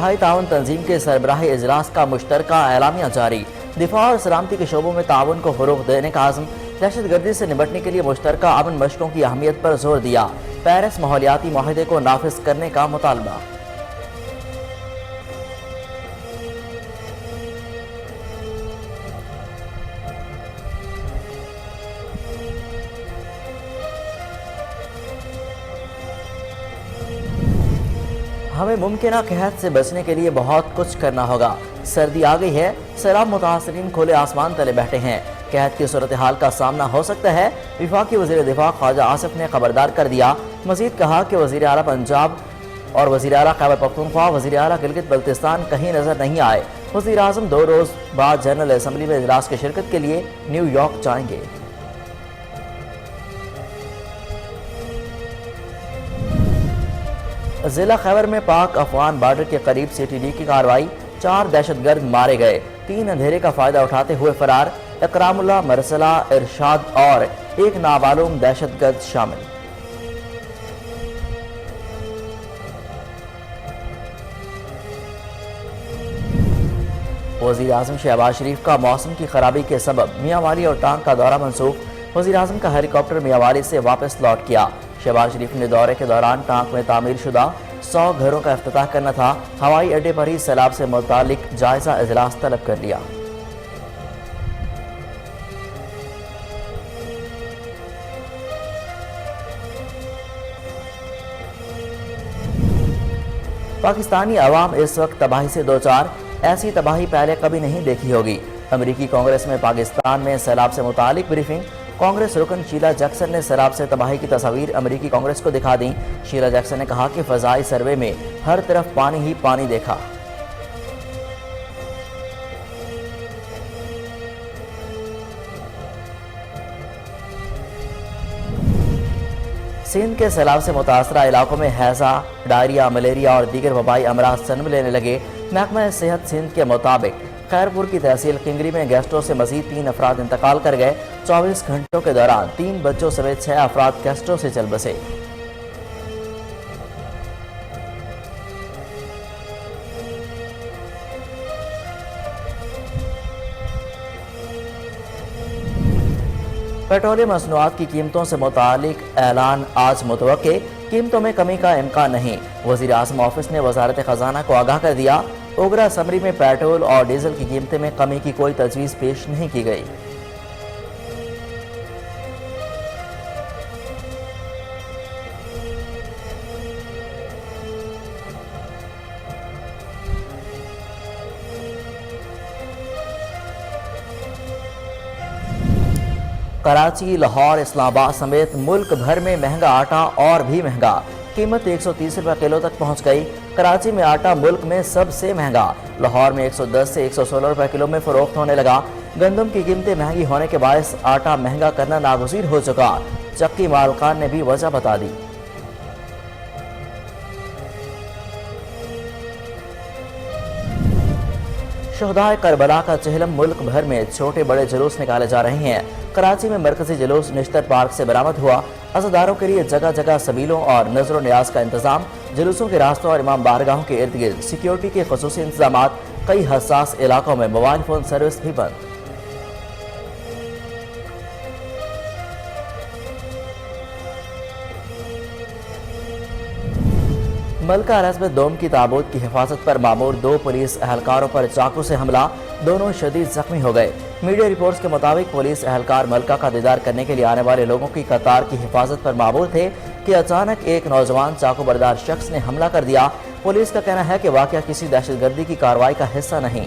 Shanghai تعاون تنظیم کے سربراہی اجلاس کا مشترکہ اعلامیہ جاری۔ دفاع اور سلامتی کے شعبوں میں تعاون کو فروغ دینے کا عزم۔ دہشت گردی سے نمٹنے کے لیے مشترکہ امن مشقوں کی اہمیت پر زور دیا۔ پیرس ماحولیاتی معاہدے کو نافذ کرنے کا مطالبہ۔ ہمیں ممکنہ قحط سے بچنے کے لیے بہت کچھ کرنا ہوگا۔ سردی آ گئی ہے، سیلاب متاثرین کھلے آسمان تلے بیٹھے ہیں۔ قحط کی صورتحال کا سامنا ہو سکتا ہے۔ وفاقی وزیر دفاع خواجہ آصف نے خبردار کر دیا۔ مزید کہا کہ وزیر اعلیٰ پنجاب اور وزیر اعلیٰ خیبر پختونخوا، وزیر اعلیٰ گلگت بلتستان کہیں نظر نہیں آئے۔ وزیر اعظم 2 روز بعد جنرل اسمبلی میں اجلاس کی شرکت کے لیے نیو یارک جائیں گے۔ ضلع خیبر میں پاک افغان بارڈر کے قریب سی ٹی ڈی کی کارروائی، 4 دہشت گرد مارے گئے، 3 اندھیرے کا فائدہ اٹھاتے ہوئے فرار، اکرام اللہ، مرسلہ، ارشاد اور ایک نامعلوم دہشت گرد شامل۔ وزیر اعظم شہباز شریف کا موسم کی خرابی کے سبب میاں والی اور ٹانگ کا دورہ منسوخ۔ وزیر اعظم کا ہیلی کاپٹر میاں والی سے واپس لوٹ کیا۔ شہباز شریف نے دورے کے دوران ٹانک میں تعمیر شدہ 100 گھروں کا افتتاح کرنا تھا۔ ہوائی اڈے پر ہی سیلاب سے متعلق جائزہ اجلاس طلب کر لیا۔ پاکستانی عوام اس وقت تباہی سے دوچار، ایسی تباہی پہلے کبھی نہیں دیکھی ہوگی۔ امریکی کانگریس میں پاکستان میں سیلاب سے متعلق بریفنگ۔ کانگریس رکن شیلا جیکسن نے سیلاب سے تباہی کی تصاویر امریکی کانگریس کو دکھا دیں۔ شیلا جیکسن نے کہا کہ فضائی سروے میں ہر طرف پانی ہی پانی دیکھا۔ سندھ کے سیلاب سے متاثرہ علاقوں میں ہیضہ، ڈائریا، ملیریا اور دیگر وبائی امراض جنم لینے لگے۔ محکمہ صحت سندھ کے مطابق خیرپور کی تحصیل کنگری میں گیسٹرو سے مزید 3 افراد انتقال کر گئے۔ 24 گھنٹوں کے دوران 3 بچوں سمیت 6 افراد گیسٹرو سے چل بسے۔ پیٹرولیم مصنوعات کی قیمتوں سے متعلق اعلان آج متوقع، قیمتوں میں کمی کا امکان نہیں۔ وزیر اعظم آفس نے وزارت خزانہ کو آگاہ کر دیا، اوگرا اسمبلی میں پیٹرول اور ڈیزل کی قیمتیں میں کمی کی کوئی تجویز پیش نہیں کی گئی۔ کراچی، لاہور، اسلام آباد سمیت ملک بھر میں مہنگا آٹا اور بھی مہنگا، قیمت 130 روپے کلو تک پہنچ گئی۔ کراچی میں آٹا ملک میں سب سے مہنگا، لاہور میں 110 سے 116 روپے کلو میں فروخت ہونے لگا۔ گندم کی قیمتیں مہنگی ہونے کے باعث آٹا مہنگا کرنا ناگزیر ہو چکا، چکی مالکان نے بھی وجہ بتا دی۔ شہدائے کربلا کا چہلم، ملک بھر میں چھوٹے بڑے جلوس نکالے جا رہے ہیں۔ کراچی میں مرکزی جلوس نشتر پارک سے برآمد ہوا۔ عزاداروں کے لیے جگہ جگہ سبیلوں اور نظر و نیاز کا انتظام۔ جلوسوں کے راستوں اور امام بارگاہوں کے ارد گرد سیکیورٹی کے خصوصی انتظامات۔ کئی حساس علاقوں میں موبائل فون سروس بھی بند۔ ملکہ الزبتھ دوم کی تابوت کی حفاظت پر مامور 2 پولیس اہلکاروں پر چاقو سے حملہ، دونوں شدید زخمی ہو گئے۔ میڈیا رپورٹس کے مطابق پولیس اہلکار ملکہ کا دیدار کرنے کے لیے آنے والے لوگوں کی قطار کی حفاظت پر مامور تھے کہ اچانک ایک نوجوان چاقو بردار شخص نے حملہ کر دیا۔ پولیس کا کہنا ہے کہ واقعہ کسی دہشت گردی کی کارروائی کا حصہ نہیں۔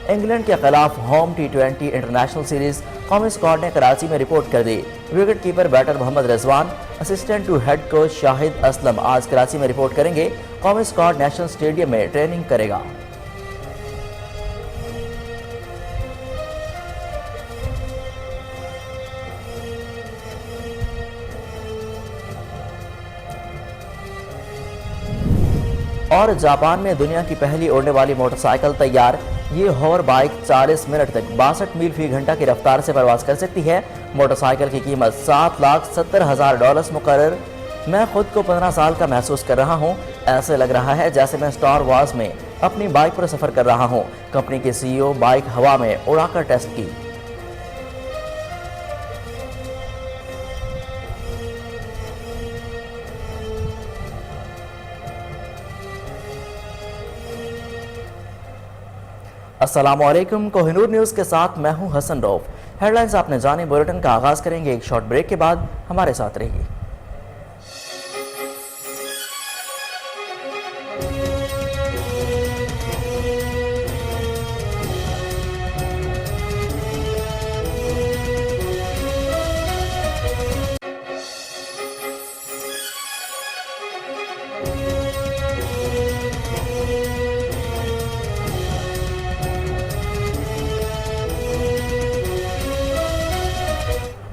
انگلینڈ کے خلاف ہوم T20 انٹرنیشنل سیریز، قومی اسکواڈ نے کراچی میں رپورٹ کر دی۔ Wicket keeper batter Muhammad Rizwan, assistant to head coach Shahid Aslam آج کراچی میں رپورٹ کریں گے۔ قومی اسکواڈ نیشنل اسٹیڈیم میں ٹریننگ کرے گا۔ اور جاپان میں دنیا کی پہلی اڑنے والی موٹر سائیکل تیار۔ یہ ہور بائیک 40 منٹ تک 62 میل فی گھنٹہ کی رفتار سے پرواز کر سکتی ہے۔ موٹر سائیکل کی قیمت $7,70,000 مقرر۔ میں خود کو 15 سال کا محسوس کر رہا ہوں، ایسے لگ رہا ہے جیسے میں اسٹار وارز میں اپنی بائک پر سفر کر رہا ہوں۔ کمپنی کے سی ای او بائک ہوا میں اڑا کر ٹیسٹ کی۔ السلام علیکم، کوہ نور نیوز کے ساتھ میں ہوں حسن روف۔ ہیڈ لائنز آپ نے جانے، بلیٹن کا آغاز کریں گے ایک شارٹ بریک کے بعد، ہمارے ساتھ رہیے۔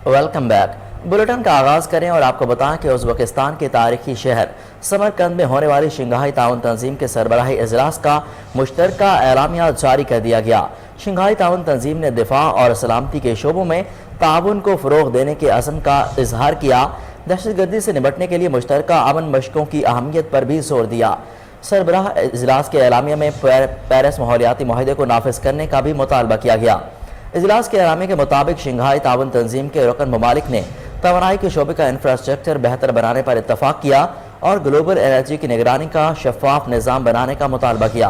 Welcome back. بلیٹن کا آغاز کریں اور آپ کو بتائیں کہ ازبکستان کے تاریخی شہر سمرقند میں ہونے والی شنگھائی تعاون تنظیم کے سربراہی اجلاس کا مشترکہ اعلامیہ جاری کر دیا گیا۔ شنگھائی تعاون تنظیم نے دفاع اور سلامتی کے شعبوں میں تعاون کو فروغ دینے کے عزم کا اظہار کیا۔ دہشت گردی سے نمٹنے کے لیے مشترکہ امن مشقوں کی اہمیت پر بھی زور دیا۔ سربراہ اجلاس کے اعلامیہ میں پیرس ماحولیاتی معاہدے کو نافذ کرنے کا بھی مطالبہ کیا گیا۔ اجلاس کے اعلامیہ کے مطابق شنگھائی تعاون تنظیم کے رکن ممالک نے توانائی کے شعبے کا انفراسٹرکچر بہتر بنانے پر اتفاق کیا اور گلوبل انرجی کی نگرانی کا شفاف نظام بنانے کا مطالبہ کیا۔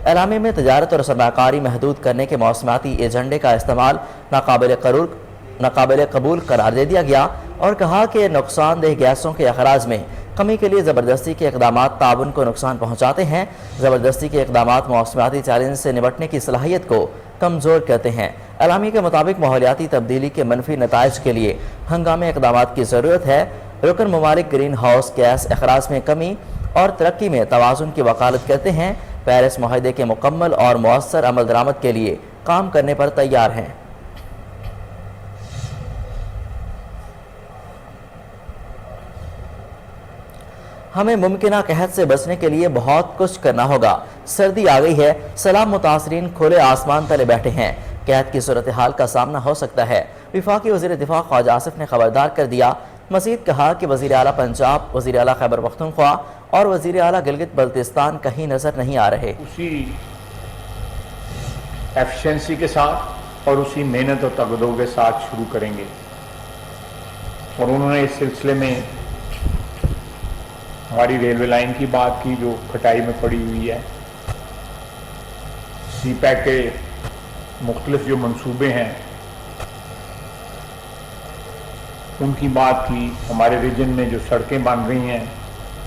اعلامیہ میں تجارت اور سرمایہ کاری محدود کرنے کے موسمیاتی ایجنڈے کا استعمال ناقابل قبول قرار دے دیا گیا اور کہا کہ نقصان دہ گیسوں کے اخراج میں کمی کے لیے زبردستی کے اقدامات تعاون کو نقصان پہنچاتے ہیں۔ زبردستی کے اقدامات موسمیاتی چیلنج سے نمٹنے کی صلاحیت کو کمزور کرتے ہیں۔ اعلامیہ کے مطابق ماحولیاتی تبدیلی کے منفی نتائج کے لیے ہنگامی اقدامات کی ضرورت ہے۔ رکن ممالک گرین ہاؤس گیس اخراج میں کمی اور ترقی میں توازن کی وکالت کرتے ہیں۔ پیرس معاہدے کے مکمل اور مؤثر عمل درآمد کے لیے کام کرنے پر تیار ہیں۔ ہمیں ممکنہ قحط سے بچنے کے لیے بہت کچھ کرنا ہوگا، سردی آ گئی ہے، سیلاب متاثرین کھلے آسمان تلے بیٹھے ہیں، قحط کی صورتحال کا سامنا ہو سکتا ہے۔ وفاقی وزیر دفاع خواجہ آصف نے خبردار کر دیا۔ مزید کہا کہ وزیر اعلیٰ پنجاب، وزیر اعلیٰ خیبر پختونخوا اور وزیر اعلیٰ گلگت بلتستان کہیں نظر نہیں آ رہے۔ اسی ایفیشنسی کے ساتھ اور اسی محنت اور تگدو کے ساتھ شروع کریں گے، اور انہوں نے اس سلسلے میں ہماری ریلوے لائن کی بات کی جو کھٹائی میں پڑی ہوئی ہے، سی پیک کے مختلف جو منصوبے ہیں ان کی بات کی، ہمارے ریجن میں جو سڑکیں بن رہی ہیں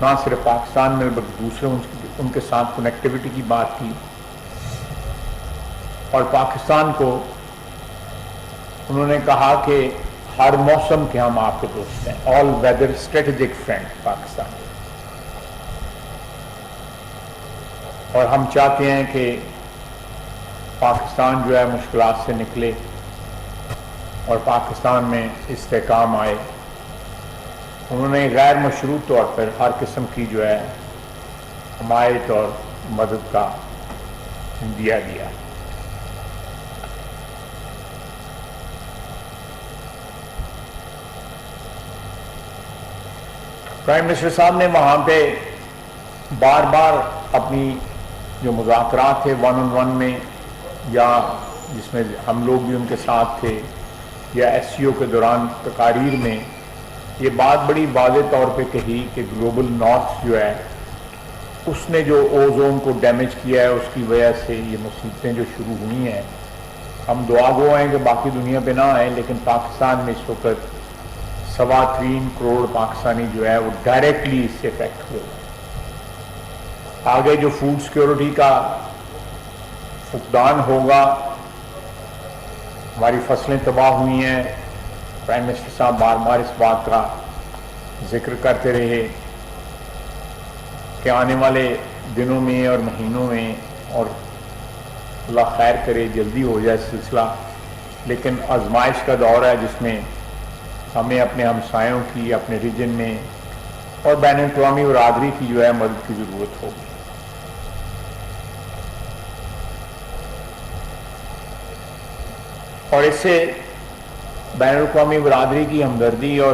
نہ صرف پاکستان میں بلکہ دوسرے ان کے ساتھ کنیکٹیوٹی کی بات کی، اور پاکستان کو انہوں نے کہا کہ ہر موسم کے ہم آپ کے دوست ہیں، آل ویدر اسٹریٹجک فرینڈ پاکستان، اور ہم چاہتے ہیں کہ پاکستان جو ہے مشکلات سے نکلے اور پاکستان میں استحکام آئے۔ انہوں نے غیر مشروع طور پر ہر قسم کی جو ہے حمایت اور مدد کا دیا گیا۔ پرائم منسٹر صاحب نے وہاں پہ بار بار اپنی جو مذاکرات تھے 1-on-1 میں یا جس میں ہم لوگ بھی ان کے ساتھ تھے یا ایس سی او کے دوران تقاریر میں یہ بات بڑی واضح طور پہ کہی کہ گلوبل نارتھ جو ہے اس نے جو اوزون کو ڈیمیج کیا ہے اس کی وجہ سے یہ مصیبتیں جو شروع ہوئی ہیں، ہم دعا گو ہیں کہ باقی دنیا پہ نہ آئیں، لیکن پاکستان میں اس وقت 3.25 کروڑ پاکستانی جو ہے وہ ڈائریکٹلی اس سے افیکٹ ہوئے۔ آگے جو فوڈ سیکیورٹی کا فقدان ہوگا، ہماری فصلیں تباہ ہوئی ہیں، پرائم منسٹر صاحب بار بار اس بات کا ذکر کرتے رہے کہ آنے والے دنوں میں اور مہینوں میں، اور اللہ خیر کرے جلدی ہو جائے سلسلہ، لیکن آزمائش کا دور ہے جس میں ہمیں اپنے ہمسایوں کی، اپنے ریجن میں اور بین الاقوامی برادری کی جو ہے مدد کی ضرورت ہوگی۔ اور اس سے بین الاقوامی برادری کی ہمدردی اور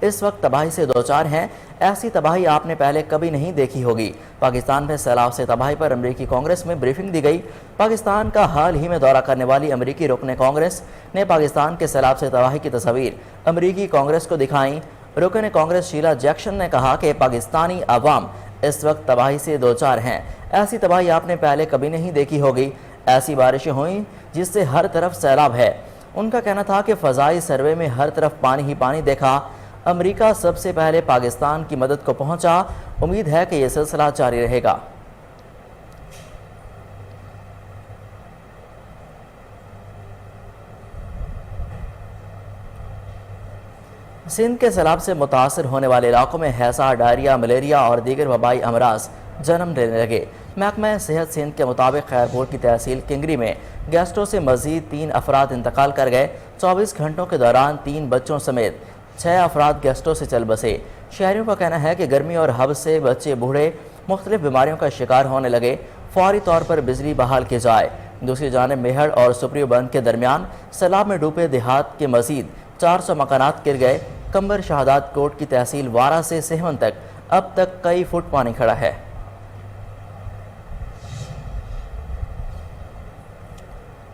اس وقت تباہی سے دوچار ہیں۔ ایسی تباہی آپ نے پہلے کبھی نہیں دیکھی ہوگی۔ پاکستان میں سیلاب سے تباہی پر امریکی کانگریس میں بریفنگ دی گئی۔ پاکستان کا حال ہی میں دورہ کرنے والی امریکی رکن کانگریس نے پاکستان کے سیلاب سے تباہی کی تصاویر امریکی کانگریس کو دکھائیں۔ رکن کانگریس شیلا جیکسن نے کہا کہ پاکستانی عوام اس وقت تباہی سے دوچار ہیں۔ ایسی تباہی آپ نے پہلے کبھی نہیں دیکھی ہوگی۔ ایسی بارشیں ہوئیں جس سے ہر طرف سیلاب ہے۔ ان کا کہنا تھا کہ فضائی سروے میں ہر طرف پانی ہی پانی دیکھا۔ امریکہ سب سے پہلے پاکستان کی مدد کو پہنچا۔ امید ہے کہ یہ سلسلہ جاری رہے گا۔ سندھ کے سیلاب سے متاثر ہونے والے علاقوں میں ہیضہ، ڈائریا، ملیریا اور دیگر وبائی امراض جنم لینے لگے۔ محکمہ صحت سندھ کے مطابق خیرپور کی تحصیل کنگری میں گیسٹوں سے مزید 3 افراد انتقال کر گئے۔ 24 گھنٹوں کے دوران 3 بچوں سمیت 6 افراد گیسٹوں سے چل بسے۔ شہریوں کا کہنا ہے کہ گرمی اور حبس سے بچے بوڑھے مختلف بیماریوں کا شکار ہونے لگے۔ فوری طور پر بجلی بحال کی جائے۔ دوسری جانب میہڑ اور سپریو بند کے درمیان سیلاب میں ڈوبے دیہات کے مزید 400 مکانات گر گئے۔ کمبر شہادات کوٹ کی تحصیل وارہ سے سہون تک اب تک کئی فٹ پانی کھڑا ہے۔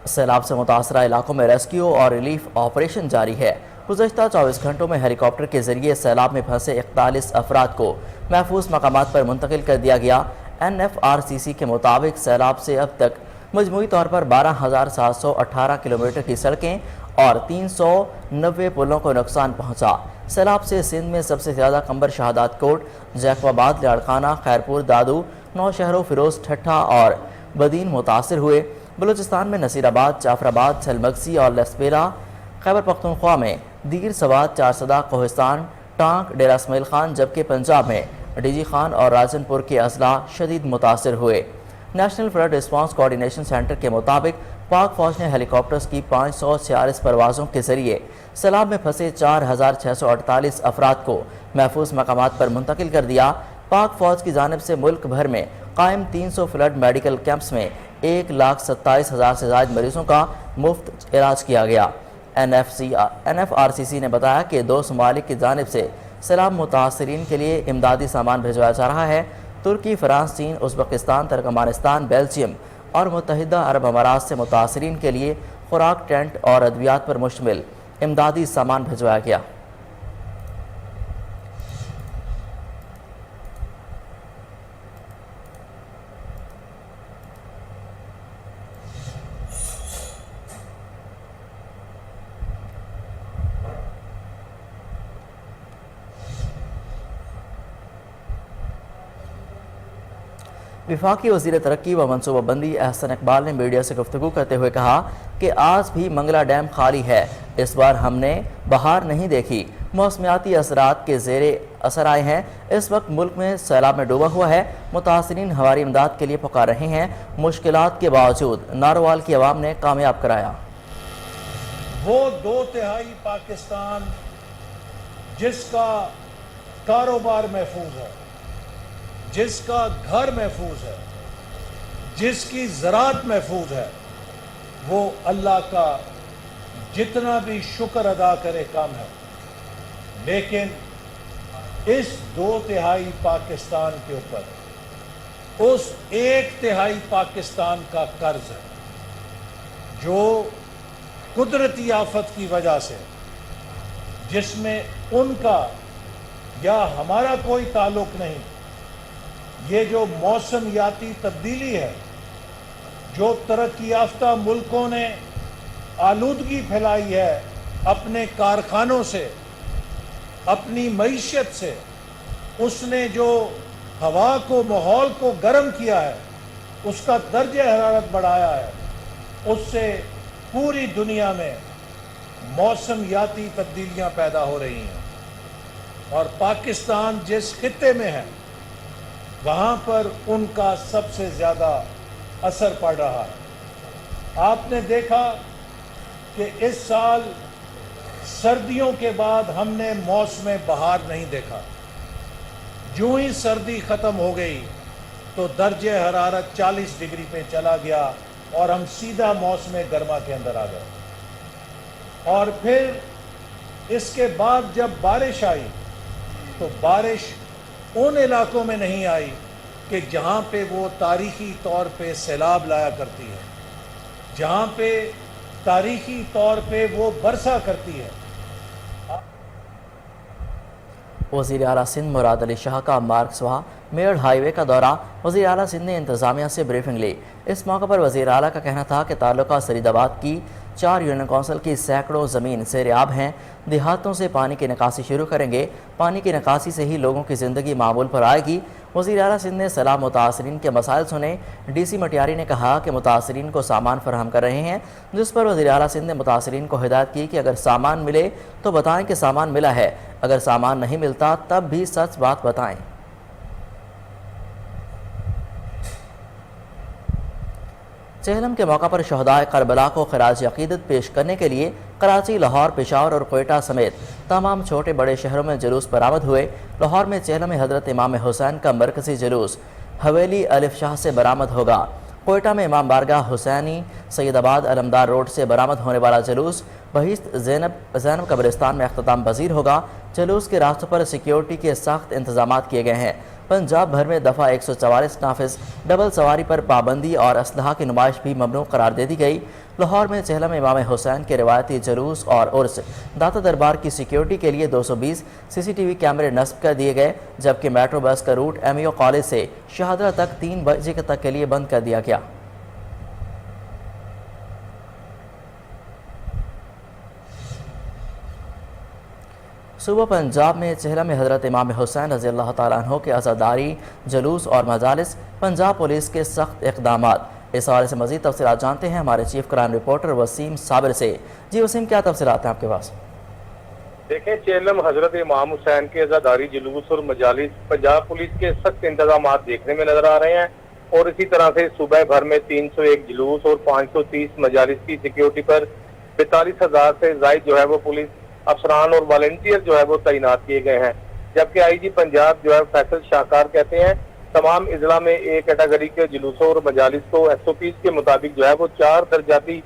سیلاب سے متاثرہ علاقوں میں ریسکیو اور ریلیف آپریشن جاری ہے۔ گزشتہ 24 گھنٹوں میں ہیلی کاپٹر کے ذریعے سیلاب میں پھنسے 41 افراد کو محفوظ مقامات پر منتقل کر دیا گیا۔ NFRCC کے مطابق سیلاب سے اب تک مجموعی طور پر 12,718 کلومیٹر کی سڑکیں اور 390 پلوں کو نقصان پہنچا۔ سیلاب سے سندھ میں سب سے زیادہ کمبر شہادات کوٹ، جیکب آباد، لاڑکانہ، خیرپور، دادو، نوشہرو، فیروز ٹھٹھہ اور بدین متاثر ہوئے۔ بلوچستان میں نصیر آباد، جعفر آباد، چلمگسی اور لسپیلا، خیبر پختونخوا میں دیر سوات، چارسدہ، کوہستان، ٹانک، ڈیرہ اسماعیل خان، جبکہ پنجاب میں ڈی جی خان اور راجن پور کے اضلاع شدید متاثر ہوئے۔ National flood response coordination centre کے مطابق پاک فوج نے ہیلی کاپٹرز کی 546 پروازوں کے ذریعے سیلاب میں پھنسے 4,648 افراد کو محفوظ مقامات پر منتقل کر دیا۔ پاک فوج کی جانب سے ملک بھر میں قائم 300 فلڈ میڈیکل کیمپس میں 1,27,000 سے زائد مریضوں کا مفت علاج کیا گیا۔ NFRCC نے بتایا کہ 2 ممالک کی جانب سے سیلاب متاثرین کے لیے امدادی سامان بھیجوایا جا رہا ہے۔ ترکی، فرانس، چین، ازبکستان، ترکمانستان، بیلجیم اور متحدہ عرب امارات سے متاثرین کے لیے خوراک، ٹینٹ اور ادویات پر مشتمل امدادی سامان بھیجوایا گیا۔ وفاقی وزیر ترقی و منصوبہ بندی احسن اقبال نے میڈیا سے گفتگو کرتے ہوئے کہا کہ آج بھی منگلا ڈیم خالی ہے۔ اس بار ہم نے بہار نہیں دیکھی۔ موسمیاتی اثرات کے زیر اثر آئے ہیں۔ اس وقت ملک میں سیلاب میں ڈوبا ہوا ہے۔ متاثرین ہماری امداد کے لیے پکار رہے ہیں۔ مشکلات کے باوجود ناروال کی عوام نے کامیاب کرایا۔ وہ 2/3 پاکستان جس کا کاروبار محفوظ ہے، جس کا گھر محفوظ ہے، جس کی زراعت محفوظ ہے، وہ اللہ کا جتنا بھی شکر ادا کرے کم ہے۔ لیکن اس 2/3 پاکستان کے اوپر اس 1/3 پاکستان کا قرض ہے جو قدرتی آفت کی وجہ سے، جس میں ان کا یا ہمارا کوئی تعلق نہیں، یہ جو موسمیاتی تبدیلی ہے، جو ترقی یافتہ ملکوں نے آلودگی پھیلائی ہے اپنے کارخانوں سے، اپنی معیشت سے، اس نے جو ہوا کو، ماحول کو گرم کیا ہے، اس کا درجہ حرارت بڑھایا ہے، اس سے پوری دنیا میں موسمیاتی تبدیلیاں پیدا ہو رہی ہیں۔ اور پاکستان جس خطے میں ہے وہاں پر ان کا سب سے زیادہ اثر پڑ رہا ہے۔ آپ نے دیکھا کہ اس سال سردیوں کے بعد ہم نے موسم بہار نہیں دیکھا۔ جو ہی سردی ختم ہو گئی تو درجہ حرارت 40 ڈگری پہ چلا گیا اور ہم سیدھا موسم گرما کے اندر آ گئے۔ اور پھر اس کے بعد جب بارش آئی تو بارش ان علاقوں میں نہیں آئی کہ جہاں پہ وہ تاریخی طور پہ سیلاب لایا کرتی ہے، جہاں پہ تاریخی طور پہ وہ برسا کرتی ہے۔ وزیر اعلیٰ سندھ مراد علی شاہ کا مارکسواہ میڑ ہائی وے کا دورہ، وزیر اعلیٰ سندھ نے انتظامیہ سے بریفنگ لی۔ اس موقع پر وزیر اعلیٰ کا کہنا تھا کہ تعلقہ سرید آباد کی 4 یونین کونسل کی سینکڑوں زمین زیرآب ہیں، دیہاتوں سے پانی کی نکاسی شروع کریں گے، پانی کی نکاسی سے ہی لوگوں کی زندگی معمول پر آئے گی۔ وزیر اعلیٰ سندھ نے سیلاب متاثرین کے مسائل سنے۔ ڈی سی مٹیاری نے کہا کہ متاثرین کو سامان فراہم کر رہے ہیں، جس پر وزیر اعلیٰ سندھ نے متاثرین کو ہدایت کی کہ اگر سامان ملے تو بتائیں کہ سامان ملا ہے، اگر سامان نہیں ملتا تب بھی سچ بات بتائیں۔ چہلم کے موقع پر شہدائے کربلا کو خراج عقیدت پیش کرنے کے لیے کراچی، لاہور، پشاور اور کوئٹہ سمیت تمام چھوٹے بڑے شہروں میں جلوس برآمد ہوئے۔ لاہور میں چہلم میں حضرت امام حسین کا مرکزی جلوس حویلی الف شاہ سے برآمد ہوگا۔ کوئٹہ میں امام بارگاہ حسینی، سید آباد علمدار روڈ سے برآمد ہونے والا جلوس بہشت زینب قبرستان میں اختتام پذیر ہوگا۔ جلوس کے راستوں پر سیکیورٹی کے سخت انتظامات کیے گئے ہیں۔ پنجاب بھر میں دفعہ 144 نافذ، ڈبل سواری پر پابندی اور اسلحہ کی نمائش بھی ممنوع قرار دے دی گئی۔ لاہور میں چہلم میں امام حسین کے روایتی جلوس اور عرس داتا دربار کی سیکیورٹی کے لیے 220 CCTV کیمرے نصب کر دیے گئے، جبکہ میٹرو بس کا روٹ MAO کالج سے شہادرہ تک 3 بجے تک کے لیے بند کر دیا گیا۔ صوبہ پنجاب میں چہلم میں حضرت امام حسین رضی اللہ تعالیٰ عنہ کے عزاداری جلوس اور مجالس، پنجاب پولیس کے سخت اقدامات۔ اس حوالے سے مزید تفصیلات جانتے ہیں ہمارے چیف کرائم رپورٹر وسیم صابر سے۔ جی وسیم، کیا تفصیلات ہیں آپ کے پاس؟ دیکھیں، چہلم حضرت امام حسین کے عزاداری جلوس اور مجالس پنجاب پولیس کے سخت انتظامات دیکھنے میں نظر آ رہے ہیں، اور اسی طرح سے صوبہ بھر میں 301 جلوس اور 530 مجالس کی سیکیورٹی پر 42,000 سے زائد جو ہے وہ پولیس افسران اور والنٹیئر جو ہے وہ تعینات کیے گئے ہیں۔ جبکہ IG پنجاب جو ہے فیصل شاہکار کہتے ہیں تمام اضلاع میں ایک کیٹیگری کے جلوسوں اور مجالس کو SOPs کے مطابق جو ہے وہ 4 درجاتی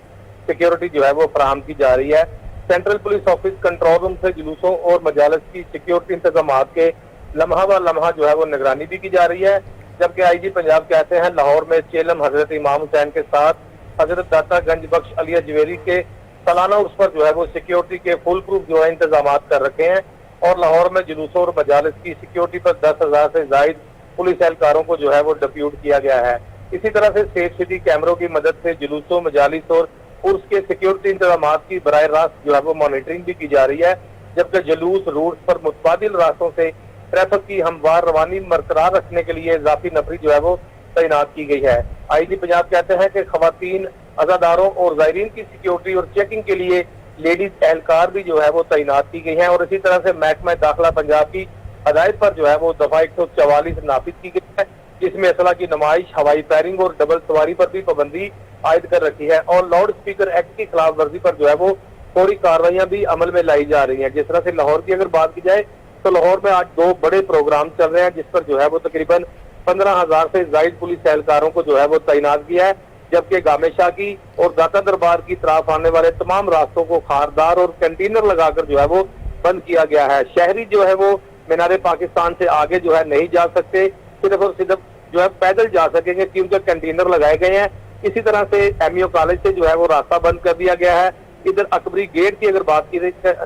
سیکیورٹی جو ہے وہ فراہم کی جا رہی ہے۔ Central police office control room سے جلوسوں اور مجالس کی سیکیورٹی انتظامات کے لمحہ و لمحہ جو ہے وہ نگرانی بھی کی جا رہی ہے۔ جبکہ IG پنجاب کہتے ہیں لاہور میں چہلم حضرت امام حسین کے ساتھ حضرت داتا گنج بخش علیہ جویری کے سالانہ اس پر جو ہے وہ سیکیورٹی کے فل پروف جو ہے انتظامات کر رکھے ہیں، اور لاہور میں جلوسوں اور مجالس کی سیکیورٹی پر 10,000 سے زائد پولیس اہلکاروں کو جو ہے وہ ڈپیوٹ کیا گیا ہے۔ اسی طرح سے سیف سٹی کیمروں کی مدد سے جلوسوں، مجالس اور عرس کے سیکیورٹی انتظامات کی براہ راست جو ہے وہ مانیٹرنگ بھی کی جا رہی ہے، جبکہ جلوس روٹس پر متبادل راستوں سے ٹریفک کی ہموار روانی برقرار رکھنے کے لیے اضافی نفری جو ہے وہ تعینات کی گئی ہے۔ IG پنجاب کہتے ہیں کہ خواتین، عزاداروں اور زائرین کی سیکیورٹی اور چیکنگ کے لیے لیڈیز اہلکار بھی جو ہے وہ تعینات کی گئی ہیں، اور اسی طرح سے محکمہ داخلہ پنجاب کی ہدایت پر جو ہے وہ دفعہ 144 نافذ کی گئی ہے، جس میں اسلحہ کی نمائش، ہوائی فائرنگ اور ڈبل سواری پر بھی پابندی عائد کر رکھی ہے، اور لاؤڈ اسپیکر ایکٹ کی خلاف ورزی پر جو ہے وہ فوری کارروائیاں بھی عمل میں لائی جا رہی ہیں۔ جس طرح سے لاہور کی اگر بات کی جائے تو لاہور میں آج 2 بڑے پروگرام چل رہے ہیں، جس پر جو ہے وہ تقریباً 15,000 سے زائد پولیس اہلکاروں کو جو ہے وہ تعینات کیا ہے، جبکہ گامے شاہ کی اور داتا دربار کی طرف آنے والے تمام راستوں کو خاردار اور کنٹینر لگا کر جو ہے وہ بند کیا گیا ہے۔ شہری جو ہے وہ مینار پاکستان سے آگے جو ہے نہیں جا سکتے، صرف اور صرف جو ہے پیدل جا سکیں گے کیونکہ کنٹینر لگائے گئے ہیں۔ اسی طرح سے MAO کالج سے جو ہے وہ راستہ بند کر دیا گیا ہے۔ ادھر اکبری گیٹ کی اگر بات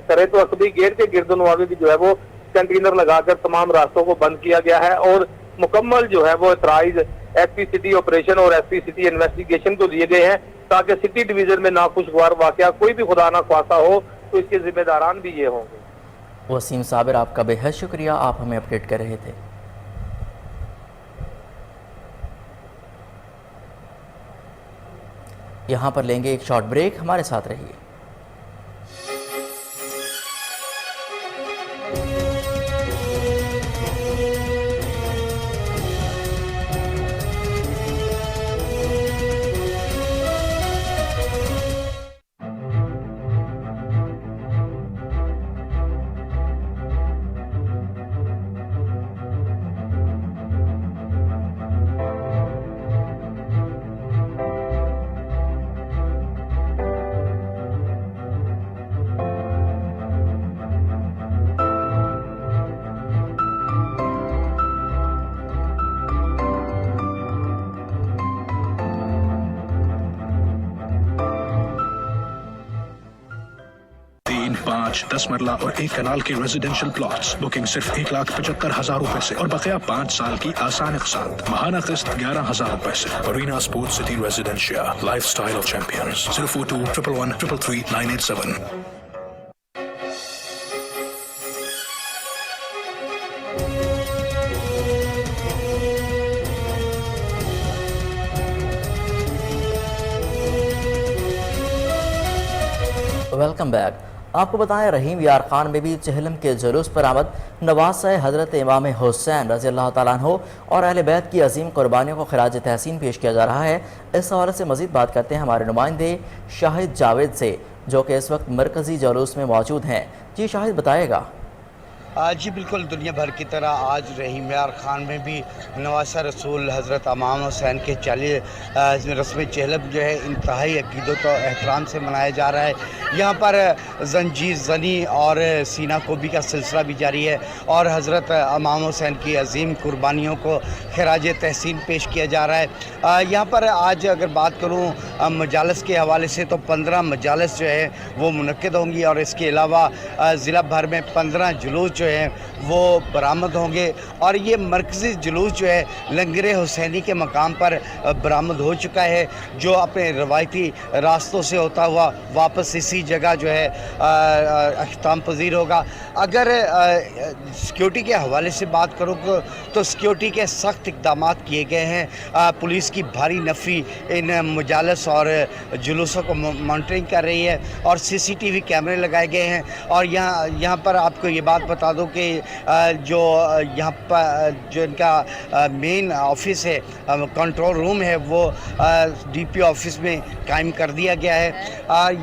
کریں تو اکبری گیٹ کے گرد و نواح بھی جو ہے وہ کنٹینر لگا کر تمام راستوں کو بند کیا گیا ہے، اور مکمل جو ہے وہ اعتراض SP سٹی آپریشن اور SP سٹی انویسٹیگیشن کو دیے گئے ہیں، تاکہ سٹی ڈویژن میں ناخوشگوار واقعہ کوئی بھی خدا نہ خواستہ ہو تو اس کے ذمہ داران بھی یہ ہوں گے۔ وسیم صابر، آپ کا بے حد شکریہ، آپ ہمیں اپڈیٹ کر رہے تھے۔ یہاں پر لیں گے ایک شارٹ بریک، ہمارے ساتھ رہیے۔ 3, 5, 10 مرلہ اور 1 کنال کے ریزیڈینشل پلاٹس. بکنگ صرف 1,75,000 روپے سے اور بقیہ 5 سال کی آسان اقساط. ماہانہ قسط 11,000 روپے سے. Arena sport city residencia. Lifestyle of champions. 042 111 333 987. Welcome back. آپ کو بتائیں رحیم یار خان میں بھی چہلم کے جلوس پر آمد نواسہ حضرت امام حسین رضی اللہ تعالیٰ عنہ اور اہل بیت کی عظیم قربانیوں کو خراج تحسین پیش کیا جا رہا ہے. اس حوالے سے مزید بات کرتے ہیں ہمارے نمائندے شاہد جاوید سے جو کہ اس وقت مرکزی جلوس میں موجود ہیں. جی شاہد بتائے گا. جی بالکل دنیا بھر کی طرح آج رحیم یار خان میں بھی نواسہ رسول حضرت امام حسین کے 40 رسم چہلم جو ہے انتہائی عقیدت و احترام سے منایا جا رہا ہے. یہاں پر زنجیر زنی اور سینہ کوبی کا سلسلہ بھی جاری ہے اور حضرت امام حسین کی عظیم قربانیوں کو خراج تحسین پیش کیا جا رہا ہے. یہاں پر آج اگر بات کروں مجالس کے حوالے سے تو 15 مجالس جو ہے وہ منعقد ہوں گی اور اس کے علاوہ ضلع بھر میں 15 جلوس جو ہے وہ برآمد ہوں گے. اور یہ مرکزی جلوس جو ہے لنگر حسینی کے مقام پر برآمد ہو چکا ہے جو اپنے روایتی راستوں سے ہوتا ہوا واپس اسی جگہ جو ہے اختتام پذیر ہوگا. اگر سیکیورٹی کے حوالے سے بات کروں تو سیکیورٹی کے سخت اقدامات کیے گئے ہیں. پولیس کی بھاری نفری ان مجالس اور جلوسوں کو مانیٹرنگ کر رہی ہے اور CCTV کیمرے لگائے گئے ہیں. اور یہاں پر آپ کو یہ بات بتا دوں کہ جو یہاں پر جو ان کا مین آفس ہے کنٹرول روم ہے وہ DPO آفس میں قائم کر دیا گیا ہے.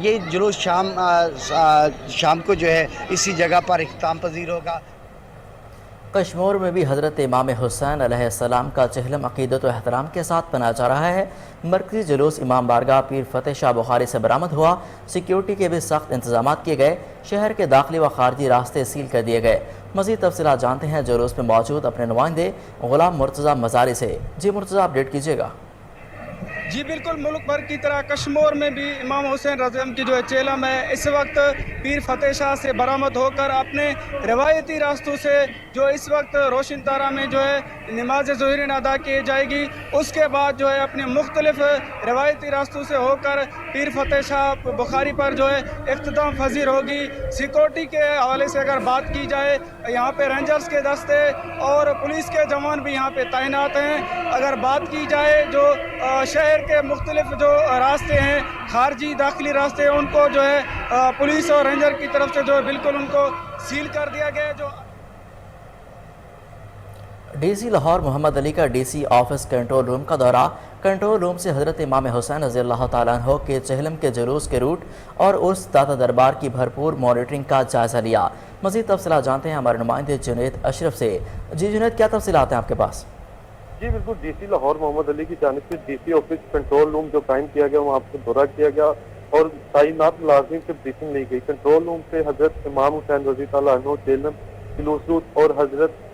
یہ جلوس شام کو جو ہے اسی جگہ پر اختتام پذیر ہوگا. کشمور میں بھی حضرت امام حسین علیہ السلام کا چہلم عقیدت و احترام کے ساتھ منایا جا رہا ہے. مرکزی جلوس امام بارگاہ پیر فتح شاہ بخاری سے برآمد ہوا. سیکیورٹی کے بھی سخت انتظامات کیے گئے. شہر کے داخلی و خارجی راستے سیل کر دیے گئے. مزید تفصیلات جانتے ہیں جلوس میں موجود اپنے نمائندے غلام مرتضیٰ مزاری سے. جی مرتضیٰ اپڈیٹ کیجیے گا. جی بالکل ملک بھر کی طرح کشمور میں بھی امام حسین رضی اللہ عنہ کی جو چہلم ہے اس وقت پیر فتح شاہ سے برآمد ہو کر اپنے روایتی راستوں سے جو اس وقت روشن طارہ میں جو ہے نماز ظہرین ادا کی جائے گی. اس کے بعد جو ہے اپنے مختلف روایتی راستوں سے ہو کر پیر فتح شاہ بخاری پر جو ہے اختتام پذیر ہوگی. سیکورٹی کے حوالے سے اگر بات کی جائے یہاں پہ رینجرز کے دستے اور پولیس کے جوان بھی یہاں پہ تعینات ہیں. اگر بات کی جائے جو شہر کے مختلف جو راستے ہیں خارجی داخلی راستے ہیں ان کو جو ہے پولیس اور رینجر کی طرف سے جو ہے بالکل ان کو سیل کر دیا گیا ہے. جو DC لاہور محمد علی کا DC آفس کنٹرول روم کا دورہ. کنٹرول روم سے حضرت امام حسین رضی اللہ تعالیٰ عنہ کے چہلم کے جلوس کے روٹ اور اس داتا دربار کی بھرپور مانیٹرنگ کا جائزہ لیا. مزید تفصیلات جانتے ہیں ہمارے نمائندے جنید اشرف سے. جی جنید کیا تفصیلات ہیں آپ کے پاس؟ جی بالکل DC لاہور محمد علی کی جانب سے DC آفس کنٹرول روم جو قائم کیا گیا وہاں پر دورہ کیا گیا اور تعینات ملازمین سے بریفنگ لی گئی. کنٹرول روم سے حضرت امام حسین رضی اللہ عنہ چہلم جلوس روٹ اور حضرت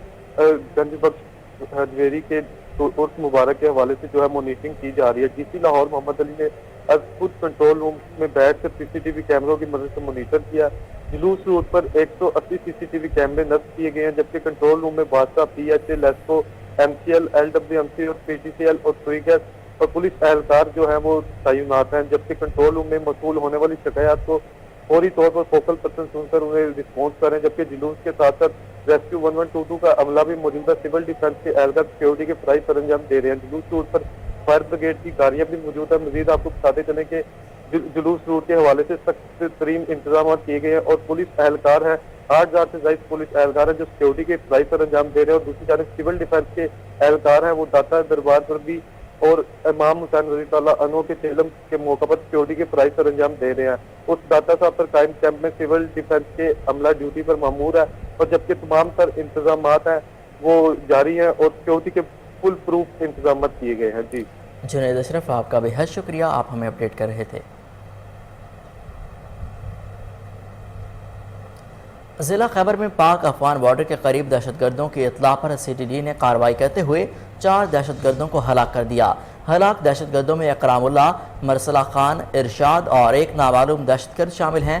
گنج بخش حجویری کے عرس مبارک کے حوالے سے جو ہے مانیٹرنگ کی جا رہی ہے. DC لاہور محمد علی نے خود کنٹرول روم میں بیٹھ کر CCTV کیمروں کی مدد سے مانیٹر کیا. جلوس روٹ پر 180 CCTV کیمرے نصب کیے گئے ہیں جبکہ کنٹرول روم میں بادشاہ PHA لیسکو MCL LWMC اور PTCL اور سوئی گیس اور پولیس اہلکار جو ہیں وہ تعینات ہیں. جبکہ کنٹرول روم میں موصول ہونے والی شکایات کو فوری طور پر فوکل پرسن سن کر انہیں رسپانس کریں. جبکہ جلوس کے ساتھ ساتھ ریسکیو 1122 کا عملہ بھی موجودہ سول ڈیفنس کے اہلکار سیکیورٹی کے فرائض سر انجام دے رہے ہیں. جلوس روٹ پر فائر بریگیڈ کی گاڑیاں بھی موجود ہیں. مزید آپ کو بتاتے چلیں کہ جلوس روٹ کے حوالے سے سخت ترین انتظامات کیے گئے ہیں اور پولیس اہلکار ہیں 8000 سے زائد پولیس اہلکار ہیں جو سیکیورٹی کے فرائض سر انجام دے رہے ہیں. اور دوسری جانب سول ڈیفنس کے اہلکار ہیں وہ داتا دربار پر بھی اور امام حسین رضی اللہ عنہ کے چہلم کے موقع پر سیکیورٹی کے فرائض سر انجام دے رہے ہیں. اس داتا صاحب پر قائم کیمپ میں سول ڈیفنس کے عملہ ڈیوٹی پر مامور ہے اور جبکہ تمام تر انتظامات ہیں وہ جاری ہیں اور سیکیورٹی کے فل پروف انتظامات کیے گئے ہیں. جی جنید اشرف آپ کا بے حد شکریہ, آپ ہمیں اپڈیٹ کر رہے تھے. ضلع خیبر میں پاک افغان بارڈر کے قریب دہشت گردوں کی اطلاع پر CTD نے کارروائی کرتے ہوئے 4 دہشت گردوں کو ہلاک کر دیا. ہلاک دہشت گردوں میں اکرام اللہ, مرسلہ خان, ارشاد اور ایک نامعلوم دہشت گرد شامل ہیں.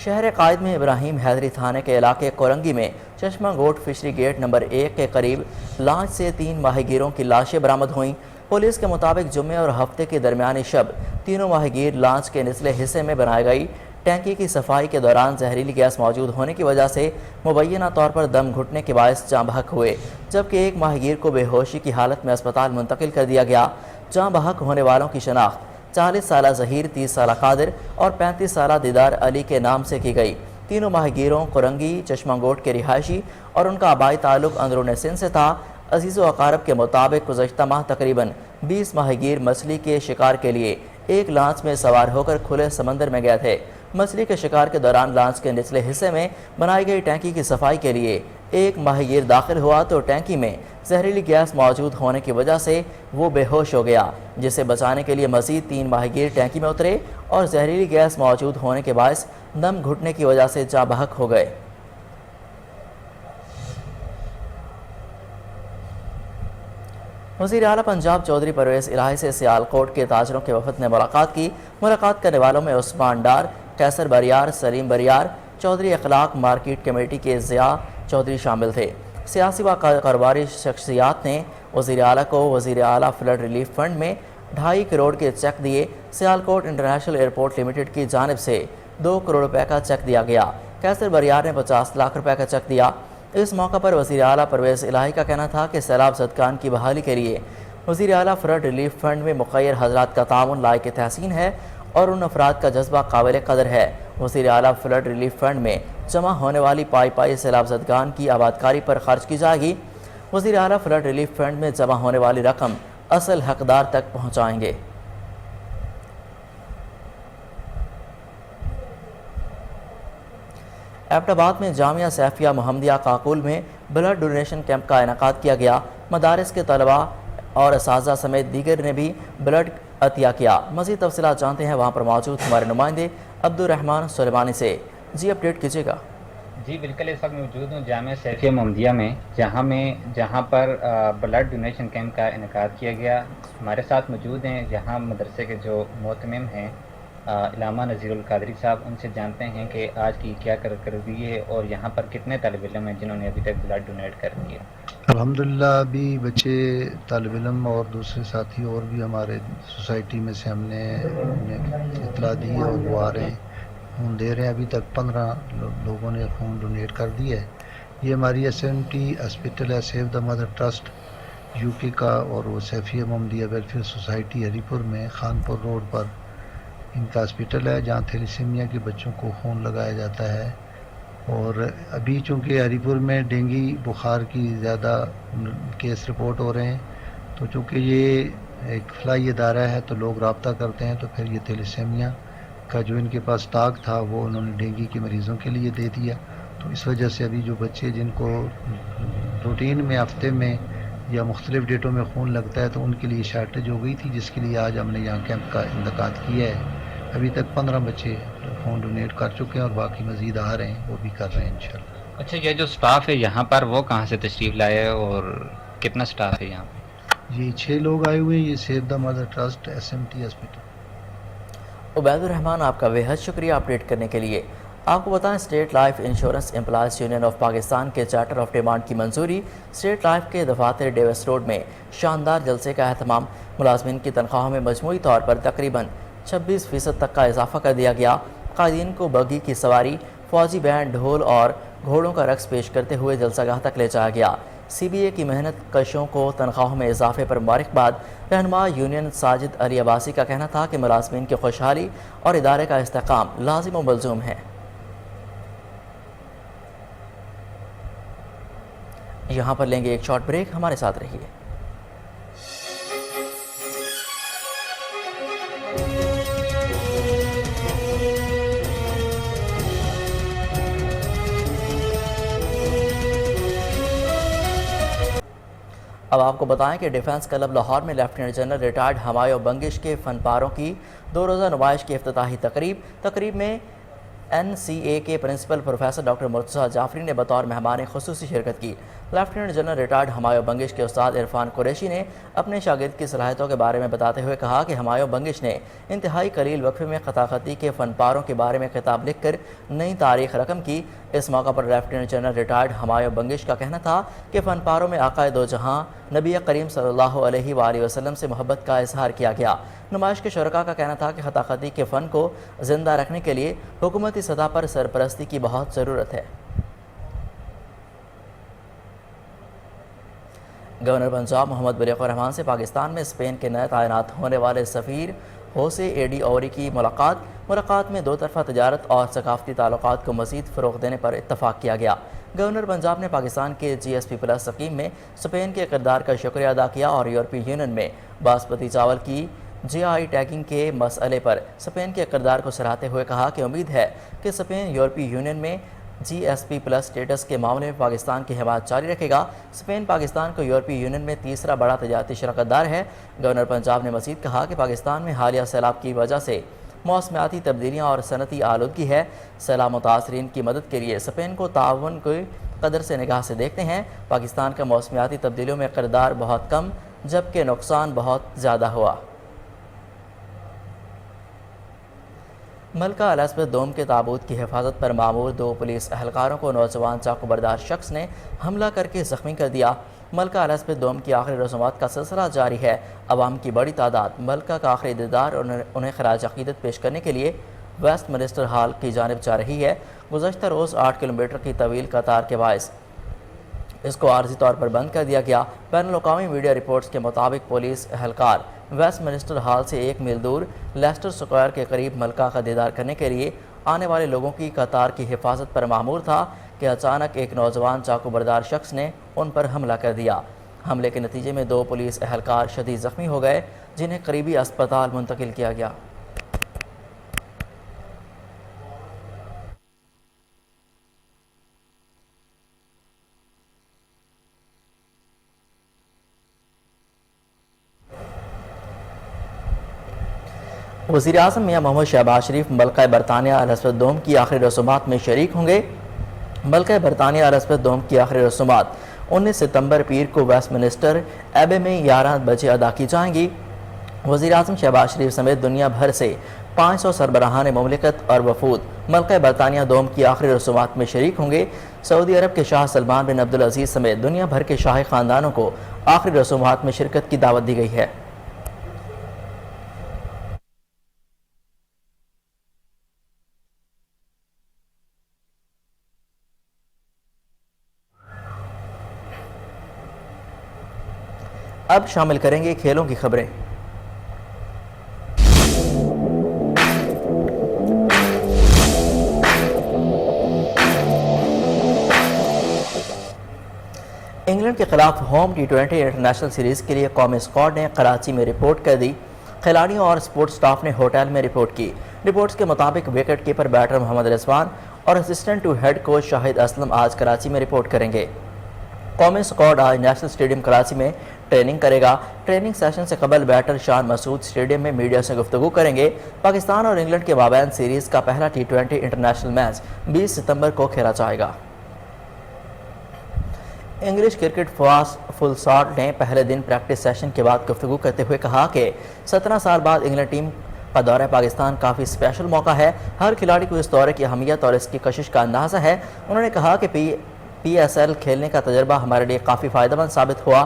شہر قائد میں ابراہیم حیدری تھانے کے علاقے کورنگی میں چشمہ گوٹ فشری گیٹ نمبر 1 کے قریب لانچ سے 3 ماہی گیروں کی لاشیں برآمد ہوئیں۔ پولیس کے مطابق جمعے اور ہفتے کے درمیانی شب تینوں ماہی گیر لانچ کے نچلے حصے میں بنائی گئی ٹینکی کی صفائی کے دوران زہریلی گیس موجود ہونے کی وجہ سے مبینہ طور پر دم گھٹنے کے باعث جاں بحق ہوئے، جبکہ ایک ماہی گیر کو بے ہوشی کی حالت میں اسپتال منتقل کر دیا گیا۔ جاں بحق ہونے والوں کی شناخت 40 سالہ ظہیر، 30 سالہ قادر اور 35 سالہ دیدار علی کے نام سے کی گئی۔ تینوں ماہی گیروں کورنگی چشمہ گوٹ کے رہائشی اور ان کا آبائی تعلق اندرون سندھ سے تھا۔ عزیز و اقارب کے مطابق گزشتہ ماہ تقریباً 20 ماہی گیر مچھلی کے شکار کے لیے ایک لانچ میں سوار ہو کر کھلے سمندر میں گئے تھے۔ مچھلی کے شکار کے دوران لانچ کے نچلے حصے میں بنائی گئی ٹینکی کی صفائی کے لیے ایک ماہی گیر داخل ہوا تو ٹینکی میں زہریلی گیس موجود ہونے کی وجہ سے وہ بے ہوش ہو گیا، جسے بچانے کے لیے مزید 3 ماہی گیر ٹینکی میں اترے اور زہریلی گیس موجود ہونے کے باعث دم گھٹنے کی وجہ سے جاں بحق ہو گئے۔ وزیر اعلیٰ پنجاب چودھری پرویز الہی سے سیالکوٹ کے تاجروں کے وفد نے ملاقات کی۔ ملاقات کرنے والوں میں عثمان ڈار، قیصر بریار، سلیم بریار، چودھری اخلاق مارکیٹ کمیٹی کے ضیاء چودھری شامل تھے۔ سیاسی و کاروباری شخصیات نے وزیر اعلیٰ کو وزیر اعلیٰ فلڈ ریلیف فنڈ میں 2.5 کروڑ کے چیک دیے۔ سیالکوٹ انٹرنیشنل ایئرپورٹ لمیٹڈ کی جانب سے 2 کروڑ روپے کا چیک دیا گیا۔ قیصر بریار نے 50 لاکھ روپے کا چیک دیا۔ اس موقع پر وزیر اعلیٰ پرویز الہی کا کہنا تھا کہ سیلاب زدگان کی بحالی کے لیے وزیر اعلیٰ فلڈ ریلیف فنڈ میں مخیر حضرات کا تعاون لائق تحسین ہے اور ان افراد کا جذبہ قابل قدر ہے۔ وزیر اعلیٰ فلڈ ریلیف فنڈ میں جمع ہونے والی پائی سیلاب زدگان کی آبادکاری پر خرچ کی جائے گی۔ وزیر اعلیٰ فلڈ ریلیف فنڈ میں جمع ہونے والی رقم اصل حقدار تک پہنچائیں گے۔ ایبٹ آباد میں جامعہ سیفیہ محمدیہ کاکول میں بلڈ ڈونیشن کیمپ کا انعقاد کیا گیا۔ مدارس کے طلباء اور اساتذہ سمیت دیگر نے بھی بلڈ عطیہ کیا۔ مزید تفصیلات جانتے ہیں وہاں پر موجود ہمارے نمائندے عبدالرحمان سلیمانی سے۔ جی اپڈیٹ کیجیے گا۔ جی بالکل، اس وقت موجود ہوں جامعہ سیفیہ محمدیہ میں جہاں پر بلڈ ڈونیشن کیمپ کا انعقاد کیا گیا۔ ہمارے ساتھ موجود ہیں یہاں مدرسے کے جو محتمم ہیں علامہ نذیر القادری صاحب، ان سے جانتے ہیں کہ آج کی کیا کارکردگی ہے اور یہاں پر کتنے طالب علم ہیں جنہوں نے ابھی تک بلڈ ڈونیٹ کر دیا۔ الحمدللہ ابھی بچے، طالب علم اور دوسرے ساتھی اور بھی ہمارے سوسائٹی میں سے ہم نے اطلاع دی ہے اور وہ آ رہے ہیں، خون دے رہے ہیں۔ ابھی تک 15 لوگوں نے خون ڈونیٹ کر دیا ہے۔ یہ ہماری SMT ہاسپٹل ہے، save the mother trust UK کا، اور وہ سیفیہ محمدیہ ویلفیئر سوسائٹی ہری پور میں خانپور روڈ پر ان کا ہاسپٹل ہے، جہاں تھیلیسیمیا کے بچوں کو خون لگایا جاتا ہے۔ اور ابھی چونکہ ہری پور میں ڈینگی بخار کی زیادہ کیس رپورٹ ہو رہے ہیں، تو چونکہ یہ ایک فلائی ادارہ ہے تو لوگ رابطہ کرتے ہیں، تو پھر یہ تھیلیسیمیا کا جو ان کے پاس اسٹاک تھا وہ انہوں نے ڈینگی کے مریضوں کے لیے دے دیا۔ تو اس وجہ سے ابھی جو بچے جن کو روٹین میں ہفتے میں یا مختلف ڈیٹوں میں خون لگتا ہے تو ان کے لیے شارٹیج ہو گئی تھی، جس کے لیے آج ہم نے یہاں کیمپ کا انعقاد کیا ہے۔ ابھی تک 15 بچے خون ڈونیٹ کر چکے ہیں اور باقی مزید آ رہے ہیں، وہ بھی کر رہے ہیں انشاءاللہ۔ اچھا، یہ جو سٹاف ہے یہاں پر وہ کہاں سے تشریف لائے اور کتنا سٹاف ہے یہاں پہ؟ یہ 6 لوگ آئے ہوئے ہیں، یہ save the mother trust SMT hospital. Ubaid ur Rahman, آپ کا بےحد شکریہ اپڈیٹ کرنے کے لیے۔ آپ کو بتائیں state life insurance employees union of Pakistan کے چارٹر آف ڈیمانڈ کی منظوری۔ اسٹیٹ لائف کے دفاتر ڈیوس روڈ میں شاندار جلسے کا اہتمام۔ ملازمین کی تنخواہوں میں مجموعی طور پر تقریباً 26% تک کا اضافہ کر دیا گیا۔ قائدین کو بگی کی سواری، فوجی بینڈ، ڈھول اور گھوڑوں کا رقص پیش کرتے ہوئے جلسہ گاہ تک لے جایا گیا۔ CBA کی محنت کشوں کو تنخواہوں میں اضافے پر مبارکباد۔ رہنما یونین ساجد علی عباسی کا کہنا تھا کہ ملازمین کی خوشحالی اور ادارے کا استحکام لازم و ملزوم ہے۔ یہاں پر لیں گے ایک شارٹ بریک، ہمارے ساتھ رہیے۔ اب آپ کو بتائیں کہ ڈیفنس کلب لاہور میں lieutenant general retired Humayun Bangash کے فن پاروں کی 2 روزہ نمائش کی افتتاحی تقریب میں NCA کے principal professor doctor Murtaza Jafri نے بطور مہمان خصوصی شرکت کی۔ Lieutenant general retired Humayun Bangash کے استاد عرفان قریشی نے اپنے شاگرد کی صلاحیتوں کے بارے میں بتاتے ہوئے کہا کہ ہمایوں بنگش نے انتہائی قلیل وقفے میں خطا خطی کے فن پاروں کے بارے میں خطاب لکھ کر نئی تاریخ رقم کی۔ اس موقع پر lieutenant general retired Humayun Bangash کا کہنا تھا کہ فن پاروں میں آقا دو جہاں نبی کریم صلی اللہ علیہ وآلہ وسلم سے محبت کا اظہار کیا گیا۔ نمائش کے شرکاء کا کہنا تھا کہ خطا خطی کے فن کو زندہ رکھنے کے لیے حکومتی سطح پر سرپرستی کی بہت ضرورت ہے۔ گورنر پنجاب محمد بلیغ الرحمان سے پاکستان میں اسپین کے نئے تعینات ہونے والے سفیر ہوسے ایڈی اوری کی ملاقات میں دو طرفہ تجارت اور ثقافتی تعلقات کو مزید فروغ دینے پر اتفاق کیا گیا۔ گورنر پنجاب نے پاکستان کے GSP+ اسکیم میں اسپین کے کردار کا شکریہ ادا کیا اور یورپی یونین میں باسمتی چاول کی GI ٹیگنگ کے مسئلے پر اسپین کے کردار کو سراہتے ہوئے کہا کہ امید ہے کہ اسپین یورپی یونین میں GSP+ اسٹیٹس کے معاملے میں پاکستان کی حمایت جاری رکھے گا۔ اسپین پاکستان کو یورپی یونین میں تیسرا بڑا تجارتی شراکت دار ہے۔ گورنر پنجاب نے مزید کہا کہ پاکستان میں حالیہ سیلاب کی وجہ سے موسمیاتی تبدیلیاں اور صنعتی آلودگی ہے۔ سیلاب متاثرین کی مدد کے لیے اسپین کو تعاون کی قدر سے نگاہ سے دیکھتے ہیں۔ پاکستان کا موسمیاتی تبدیلیوں میں کردار بہت کم جبکہ نقصان بہت زیادہ ہوا۔ ملکہ الزبتھ دوم کے تابوت کی حفاظت پر مامور دو پولیس اہلکاروں کو نوجوان چاقو بردار شخص نے حملہ کر کے زخمی کر دیا۔ ملکہ الزبتھ دوم کی آخری رسومات کا سلسلہ جاری ہے۔ عوام کی بڑی تعداد ملکہ کا آخری دیدار اور انہیں خراج عقیدت پیش کرنے کے لیے ویسٹ منسٹر ہال کی جانب جا رہی ہے۔ گزشتہ روز 8 کلومیٹر کی طویل قطار کے باعث اس کو عارضی طور پر بند کر دیا گیا۔ بین الاقوامی میڈیا رپورٹس کے مطابق پولیس اہلکار ویسٹ منسٹر ہال سے 1 میل دور لیسٹر سکوائر کے قریب ملکہ کا دیدار کرنے کے لیے آنے والے لوگوں کی قطار کی حفاظت پر مامور تھا کہ اچانک ایک نوجوان چاقو بردار شخص نے ان پر حملہ کر دیا۔ حملے کے نتیجے میں 2 پولیس اہلکار شدید زخمی ہو گئے جنہیں قریبی اسپتال منتقل کیا گیا۔ وزیر اعظم میاں محمد شہباز شریف ملکہ برطانیہ الزبتھ دوم کی آخری رسومات میں شریک ہوں گے۔ ملکہ برطانیہ الزبتھ دوم کی آخری رسومات 19 ستمبر پیر کو ویسٹ منسٹر ایبے میں 11 بجے ادا کی جائیں گی۔ وزیر اعظم شہباز شریف سمیت دنیا بھر سے 500 سربراہان مملکت اور وفود ملکہ برطانیہ دوم کی آخری رسومات میں شریک ہوں گے۔ سعودی عرب کے شاہ سلمان بن عبدالعزیز سمیت دنیا بھر کے شاہی خاندانوں کو آخری رسومات میں شرکت کی دعوت دی گئی ہے۔ اب شامل کریں گے کھیلوں کی خبریں۔ انگلینڈ کے خلاف ہوم T20 انٹرنیشنل سیریز کے لیے قومی اسکواڈ نے کراچی میں رپورٹ کر دی۔ کھلاڑیوں اور سپورٹ سٹاف نے ہوٹل میں رپورٹ کی۔ رپورٹس کے مطابق وکٹ کیپر بیٹر محمد رضوان اور assistant to head coach Shahid Aslam آج کراچی میں رپورٹ کریں گے۔ قومی اسکواڈ آج نیشنل اسٹیڈیم کراچی میں ٹریننگ کرے گا۔ ٹریننگ سیشن سے قبل بیٹر شان مسعود اسٹیڈیم میں میڈیا سے گفتگو کریں گے۔ پاکستان اور انگلینڈ کے مابین سیریز کا پہلا T20 انٹرنیشنل میچ 20 ستمبر کو کھیلا جائے گا۔ انگلش کرکٹ فل ساٹ نے پہلے دن پریکٹس سیشن کے بعد گفتگو کرتے ہوئے کہا کہ 17 سال بعد انگلینڈ ٹیم کا دورہ پاکستان کافی اسپیشل موقع ہے۔ ہر کھلاڑی کو اس دورے کی اہمیت اور اس کی کشش کا اندازہ ہے۔ انہوں نے کہا کہ PSL کھیلنے کا تجربہ ہمارے لیے کافی فائدہ مند ثابت ہوا۔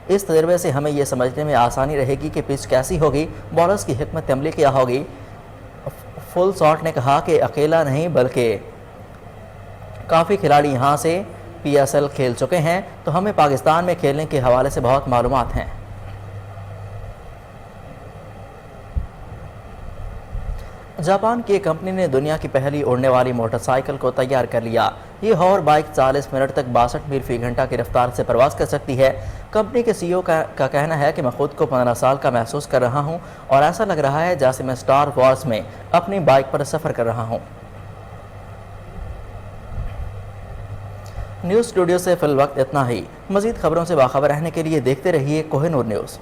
اس تجربے سے ہمیں یہ سمجھنے میں آسانی رہے گی کہ پچ کیسی ہوگی، بالرز کی حکمت عملی کیا ہوگی۔ فل ساٹ نے کہا کہ اکیلا نہیں بلکہ کافی کھلاڑی یہاں سے PSL کھیل چکے ہیں تو ہمیں پاکستان میں کھیلنے کے حوالے سے بہت معلومات ہیں۔ جاپان کی ایک کمپنی نے دنیا کی پہلی اڑنے والی موٹر سائیکل کو تیار کر لیا۔ یہ ہور بائک 40 منٹ تک 62 میل فی گھنٹہ کی رفتار سے پرواز کر سکتی ہے۔ کمپنی کے CEO کا کہنا ہے کہ میں خود کو 15 سال کا محسوس کر رہا ہوں اور ایسا لگ رہا ہے جیسے میں سٹار وارز میں اپنی بائک پر سفر کر رہا ہوں۔ نیوز اسٹوڈیو سے فی الوقت اتنا ہی۔ مزید خبروں سے باخبر رہنے کے لیے دیکھتے رہیے کوہ نور نیوز۔